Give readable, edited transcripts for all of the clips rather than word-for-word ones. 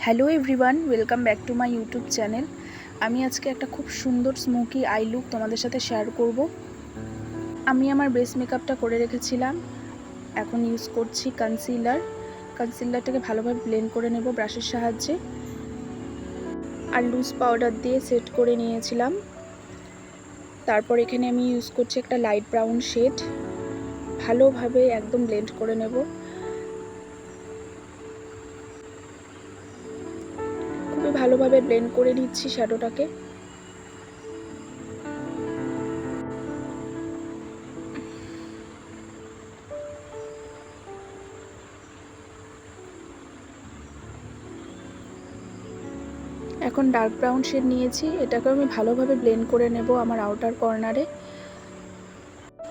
Hello everyone, welcome back to my YouTube channel. আমি আজকে একটা খুব সুন্দর স্মোকি আই লুক তোমাদের সাথে শেয়ার করব। আমি আমার বেস মেকআপটা করে রেখেছিলাম, এখন ইউজ করছি কনসিলারটাকে ভালোভাবে ব্লেন্ড করে নেব ব্রাশের সাহায্যে, আর লুজ পাউডার দিয়ে সেট করে নিয়েছিলাম। তারপর এখানে আমি ইউজ করছি একটা লাইট ব্রাউন শেড, ভালোভাবে একদম ব্লেন্ড করে নেব। খুবই ভালোভাবে ব্লেন্ড করে নিচ্ছি শ্যাডোটাকে। এখন ডার্ক ব্রাউন শেড নিয়েছি, এটাকে আমি ভালোভাবে ব্লেন্ড করে নেব আমার আউটার কর্নারে।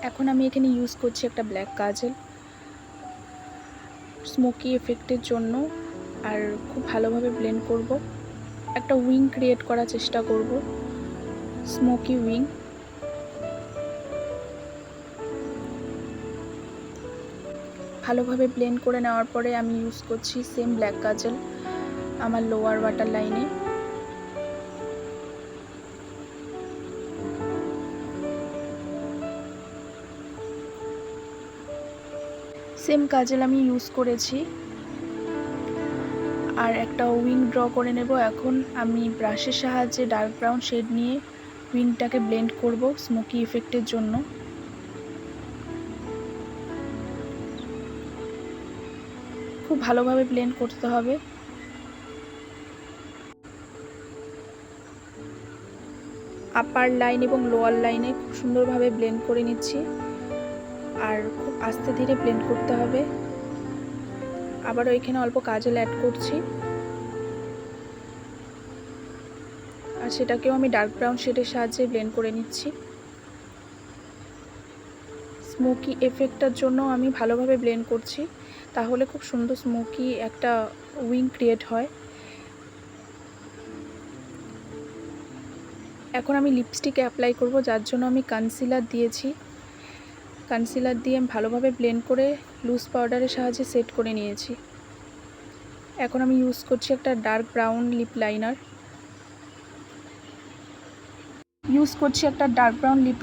এখন আমি এখানে ইউজ করছি একটা ব্ল্যাক কাজল স্মোকি এফেক্টের জন্য, আর খুব ভালোভাবে ব্লেন্ড করব। একটা উইং ক্রিয়েট করার চেষ্টা করব, স্মোকি উইং। ভালোভাবে ব্লেন্ড করে নেওয়ার পরে আমি ইউজ করছি সেম ব্ল্যাক কাজল আমার লোয়ার ওয়াটার লাইনে। সেম কাজল আমি ইউজ করেছি, আর একটা উইং ড্র করে নেব। এখন আমি ব্রাশের সাহায্যে ডার্ক ব্রাউন শেড নিয়ে উইংটাকে ব্লেন্ড করব স্মোকি এফেক্টের জন্য। খুব ভালোভাবে ব্লেন্ড করতে হবে। আপার লাইন এবং লোয়ার লাইনে খুব সুন্দরভাবে ব্লেন্ড করে নিচ্ছি, আর খুব আস্তে ধীরে ব্লেন্ড করতে হবে। আবারও এখানে অল্প কাজল অ্যাড করছি, আর সেটাকেও আমি ডার্ক ব্রাউন শেডের সাহায্যে ব্লেন্ড করে নিচ্ছি। স্মোকি এফেক্টটার জন্য আমি ভালোভাবে ব্লেন্ড করছি, তাহলে খুব সুন্দর স্মোকি একটা উইং ক্রিয়েট হয়। এখন আমি লিপস্টিক অ্যাপ্লাই করব, যার জন্য আমি কনসিলার দিয়েছি। কনসিলার দিয়ে আমি ভালোভাবে ব্লেন্ড করে লুজ পাউডারের সাহায্যে সেট করে নিয়েছি। এখন আমি ইউজ করছি একটা ডার্ক ব্রাউন লিপ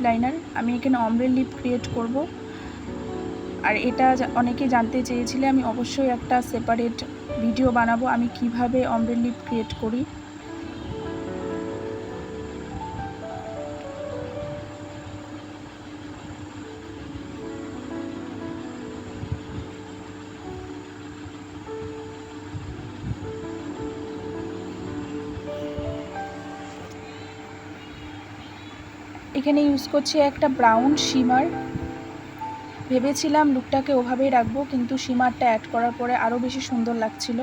লাইনার। আমি এখানে অমব্রে লিপ ক্রিয়েট করব, আর এটা অনেকেই জানতে চেয়েছিলে। আমি অবশ্যই একটা সেপারেট ভিডিও বানাবো আমি কিভাবে অমব্রে লিপ ক্রিয়েট করি। এখানে ইউজ করছি একটা ব্রাউন শিমার। ভেবেছিলাম লুকটাকে ওভাবেই রাখবো, কিন্তু শিমারটা অ্যাড করার পরে আরও বেশি সুন্দর লাগছিল।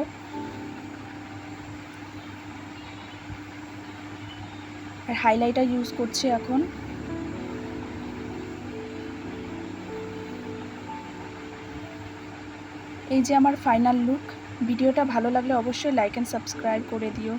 আর হাইলাইটার ইউজ করছি এখন। এই যে আমার ফাইনাল লুক। ভিডিওটা ভালো লাগলে অবশ্যই লাইক অ্যান্ড সাবস্ক্রাইব করে দিও।